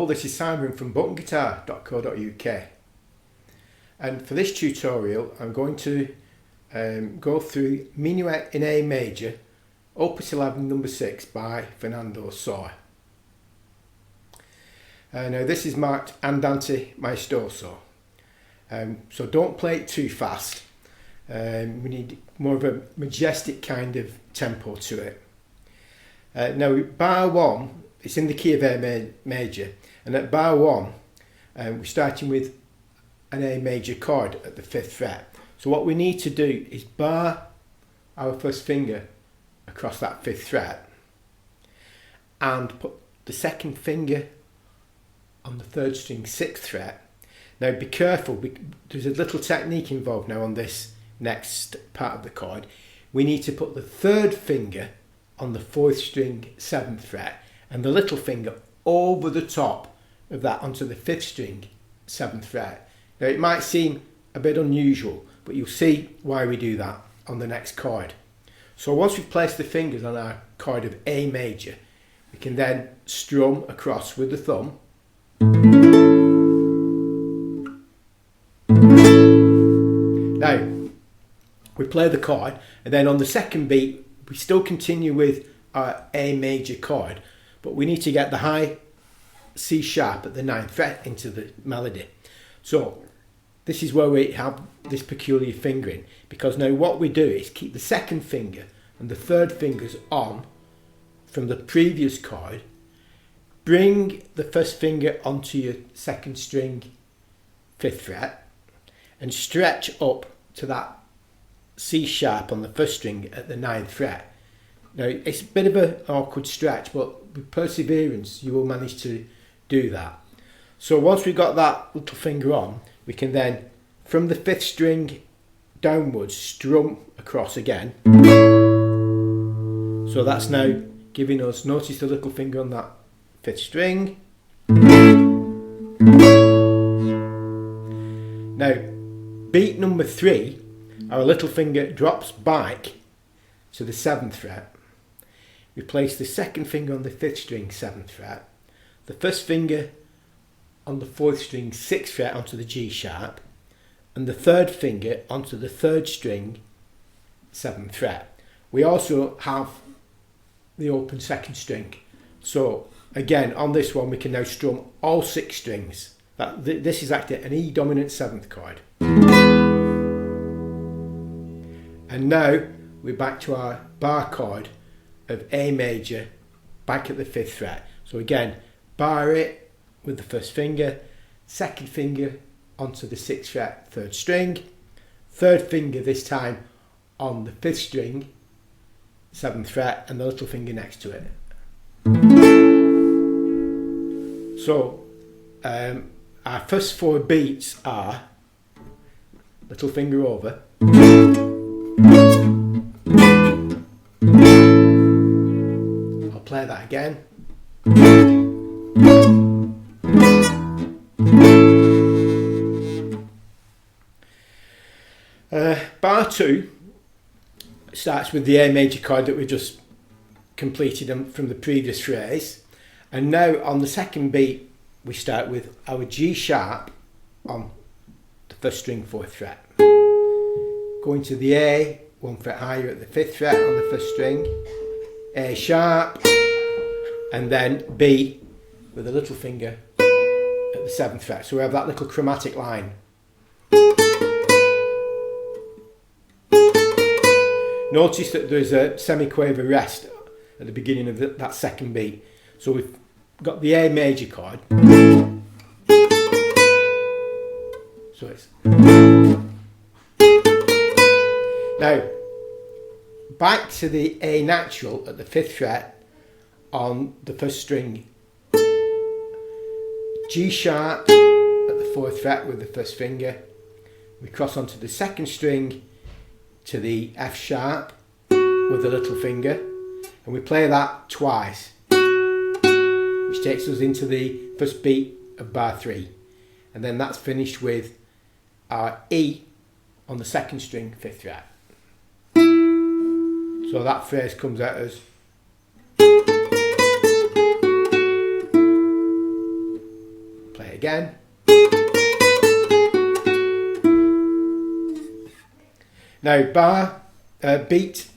this is Simon from buttonguitar.co.uk, and for this tutorial I'm going to go through Minuet in A major, Opus 11 number 6 by Fernando Sor. Now this is marked Andante Maestoso, so don't play it too fast. We need more of a majestic kind of tempo to it. Now bar 1, it's in the key of A major, and at bar 1 we're starting with an A major chord at the 5th fret. So what we need to do is bar our first finger across that 5th fret and put the second finger on the 3rd string 6th fret. Now be careful, there's a little technique involved now on this next part of the chord. We need to put the 3rd finger on the 4th string 7th fret and the little finger over the top of that onto the 5th string 7th fret. Now it might seem a bit unusual, but you'll see why we do that on the next chord. So once we've placed the fingers on our chord of A major, we can then strum across with the thumb. Now we play the chord, and then on the second beat we still continue with our A major chord, but we need to get the high C sharp at the 9th fret into the melody. So this is where we have this peculiar fingering, because now what we do is keep the second finger and the 3rd fingers on from the previous chord, bring the 1st finger onto your 2nd string 5th fret and stretch up to that C sharp on the 1st string at the 9th fret. Now it's a bit of an awkward stretch, but with perseverance you will manage to do that. So once we've got that little finger on, we can then from the 5th string downwards strum across again. So that's now giving us, notice the little finger on that 5th string. Now beat number 3, our little finger drops back to the 7th fret. We place the 2nd finger on the 5th string 7th fret, the 1st finger on the 4th string 6th fret onto the G sharp, and the 3rd finger onto the 3rd string 7th fret. We also have the open 2nd string. So again, on this one we can now strum all 6 strings. This is actually an E dominant 7th chord. And now we're back to our bar chord of A major, back at the 5th fret. So again, bar it with the 1st finger, 2nd finger onto the 6th fret 3rd string, 3rd finger this time on the 5th string 7th fret and the little finger next to it. So our first 4 beats are little finger over, I'll play that again. Bar 2 starts with the A major chord that we just completed from the previous phrase, and now on the second beat we start with our G sharp on the 1st string 4th fret, going to the A 1 fret higher at the 5th fret on the 1st string, A sharp, and then B with a little finger at the 7th fret. So we have that little chromatic line. Notice that there's a semiquaver rest at the beginning of that second beat. So we've got the A major chord. So it's now back to the A natural at the 5th fret on the 1st string, G sharp at the 4th fret with the 1st finger. We cross onto the 2nd string to the F sharp with the little finger, and we play that twice, which takes us into the first beat of bar 3, and then that's finished with our E on the 2nd string 5th fret. So that phrase comes out as again. Now beat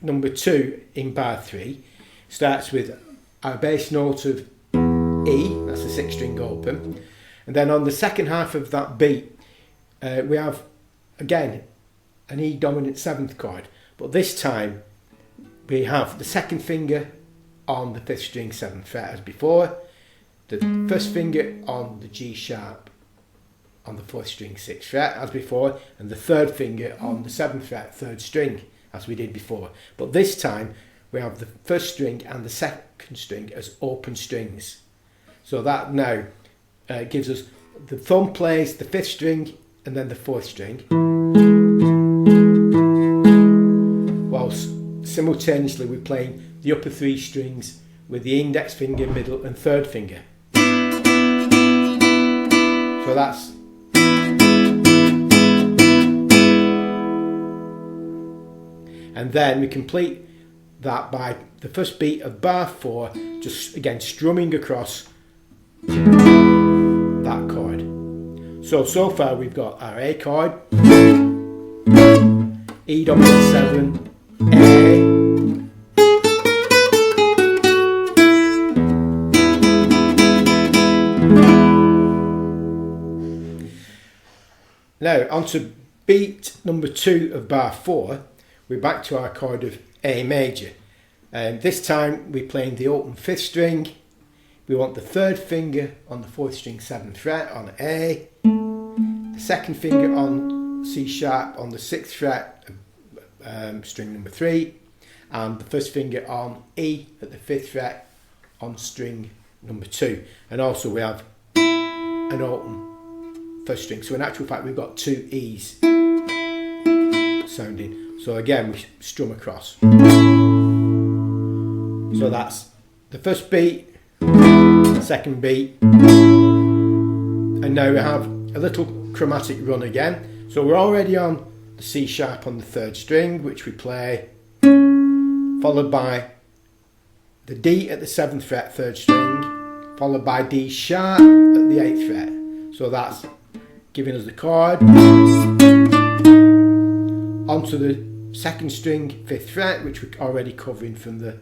number 2 in bar 3 starts with our bass note of E, that's the 6th string open, and then on the second half of that beat we have again an E dominant 7th chord, but this time we have the 2nd finger on the 5th string 7th fret as before, the 1st finger on the G sharp on the 4th string 6th fret as before, and the 3rd finger on the 7th fret 3rd string as we did before. But this time we have the 1st string and the 2nd string as open strings. So that now gives us the thumb plays the 5th string and then the 4th string, whilst simultaneously we're playing the upper 3 strings with the index finger, middle and 3rd finger. So that's and then we complete that by the first beat of bar 4, just again strumming across that chord. So far we've got our A chord, E dominant 7, A, now onto beat number 2 of bar 4. We're back to our chord of A major, and this time we're playing the open 5th string. We want the 3rd finger on the 4th string 7th fret on A, the 2nd finger on C sharp on the 6th fret, string number 3, and the 1st finger on E at the 5th fret on string number 2. And also we have an open 1st string, so in actual fact we've got 2 E's sounding. So again we strum across. So that's the first beat, second beat, and now we have a little chromatic run again. So we're already on the C sharp on the 3rd string, which we play, followed by the D at the 7th fret 3rd string, followed by D sharp at the 8th fret. So that's giving us the chord, onto the 2nd string 5th fret, which we're already covering from the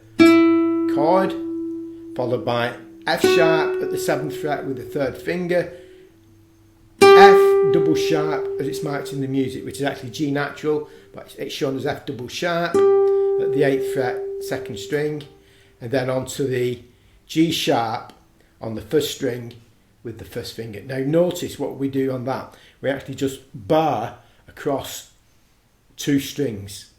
chord, followed by F sharp at the 7th fret with the 3rd finger, F double sharp as it's marked in the music, which is actually G natural, but it's shown as F double sharp at the 8th fret 2nd string, and then onto the G sharp on the 1st string with the 1st finger. Now notice what we do on that. We actually just bar across 2 strings.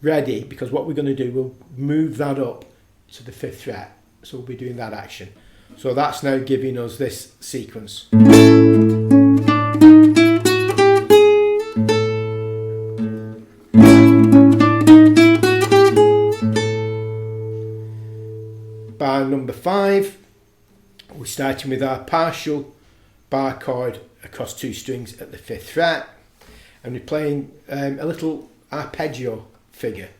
Ready, because what we're going to do, we'll move that up to the 5th fret. So we'll be doing that action. So that's now giving us this sequence. Bar number 5, we're starting with our partial bar chord across 2 strings at the 5th fret, and we're playing a little arpeggio figure.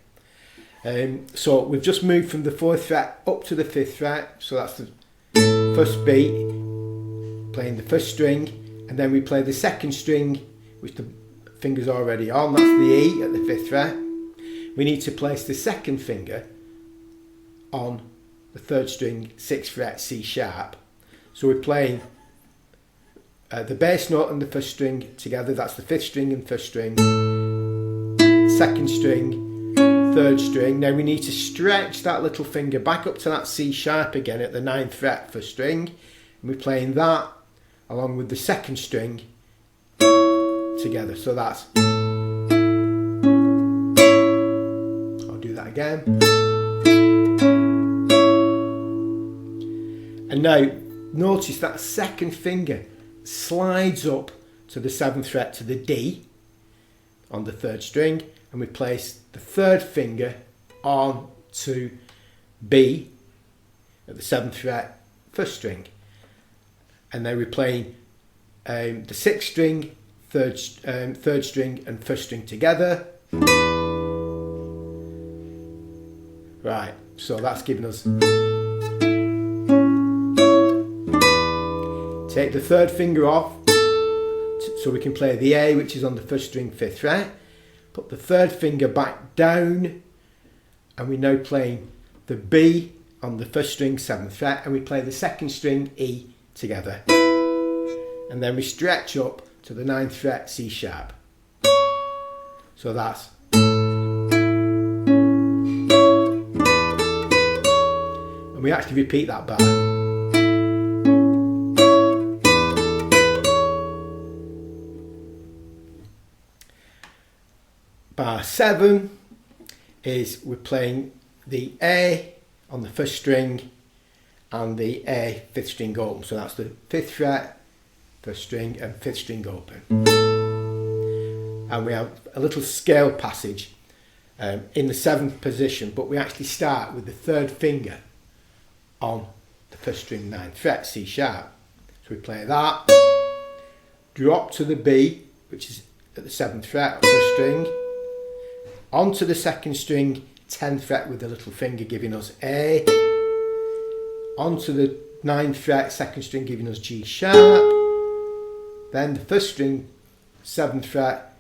So we've just moved from the 4th fret up to the 5th fret, so that's the first beat, playing the 1st string, and then we play the 2nd string, which the finger's already on, that's the E at the 5th fret. We need to place the 2nd finger on the 3rd string 6th fret C sharp. So we're playing the bass note and the 1st string together, that's the 5th string and 1st string, 2nd string, 3rd string. Now we need to stretch that little finger back up to that C sharp again at the 9th fret 1st string, and we're playing that along with the 2nd string together. So that's, I'll do that again. And now notice that 2nd finger slides up to the 7th fret to the D on the 3rd string, and we place the 3rd finger on to B at the 7th fret 1st string, and then we're playing the 6th string, 3rd string and 1st string together. Right, so that's giving us Take the third finger off so we can play the A, which is on the first string 5th fret. Put the third finger back down, and we're now playing the B on the first string 7th fret, and we play the second string E together. And then we stretch up to the 9th fret C sharp. So that's. And we actually repeat that bar. Bar 7 is we're playing the A on the first string and the A 5th string open. So that's the 5th fret, 1st string and 5th string open. And we have a little scale passage in the 7th position, but we actually start with the 3rd finger on the 1st string 9th fret, C sharp. So we play that, drop to the B, which is at the 7th fret, 1st string, onto the 2nd string 10th fret with the little finger giving us A, onto the 9th fret 2nd string giving us G sharp, then the 1st string 7th fret,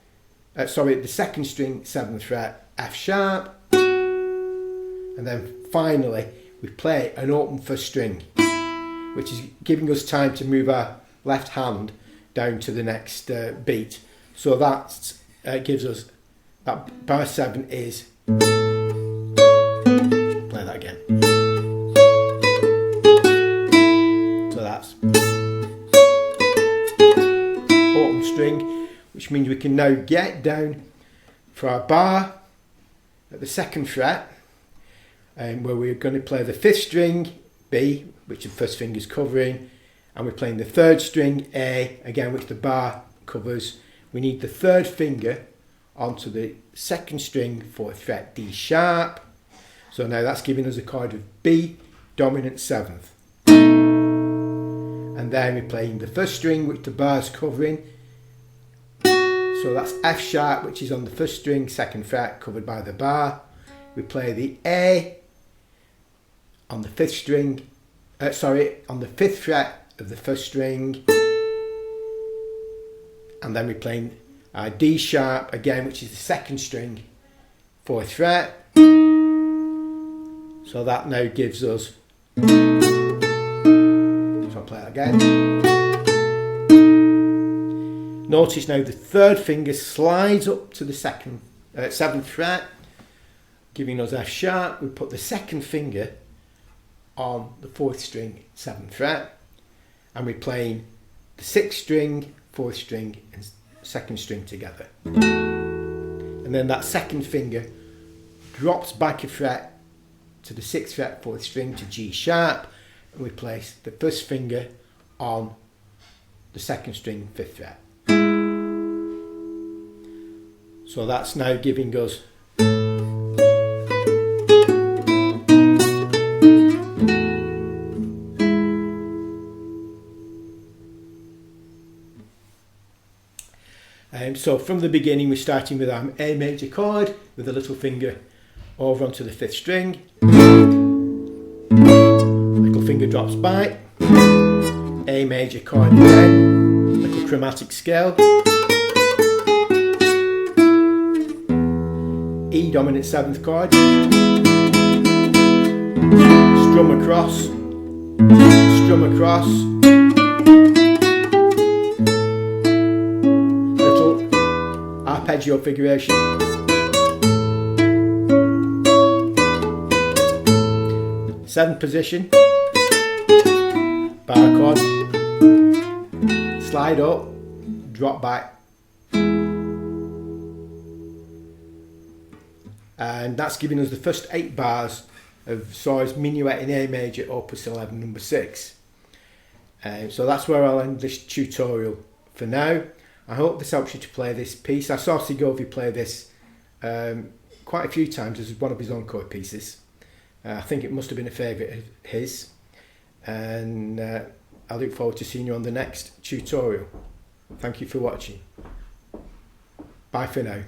the 2nd string 7th fret F sharp, and then finally we play an open 1st string, which is giving us time to move our left hand down to the next beat. So that gives us, that bar 7 is, play that again. So that's open string, which means we can now get down for our bar at the 2nd fret, where we're going to play the 5th string B, which the 1st finger is covering, and we're playing the 3rd string A, again which the bar covers. We need the 3rd finger onto the 2nd string 4th fret D sharp. So now that's giving us a chord of B dominant 7th. And then we're playing the 1st string which the bar is covering. So that's F sharp, which is on the 1st string 2nd fret covered by the bar. We play the A on the 5th string, on the 5th fret of the 1st string, and then we're playing D sharp again, which is the 2nd string 4th fret. So that now gives us, so I'll play that again. Notice now the 3rd finger slides up to the 7th fret, giving us F sharp. We put the 2nd finger on the 4th string 7th fret, and we're playing the 6th string, 4th string and 2nd string together. And then that 2nd finger drops back a fret to the 6th fret 4th string to G sharp, and we place the 1st finger on the 2nd string 5th fret. So that's now giving us so from the beginning we're starting with our A major chord with the little finger over onto the 5th string, little finger drops back, A major chord again, little chromatic scale, E dominant 7th chord, strum across, arpeggio figuration, seventh position, bar chord, slide up, drop back, and that's giving us the first 8 bars of Sor's Minuet in A major, Opus 11, number 6. So that's where I'll end this tutorial for now. I hope this helps you to play this piece. I saw Segovia play this quite a few times as one of his encore pieces. I think it must have been a favourite of his, and I look forward to seeing you on the next tutorial. Thank you for watching. Bye for now.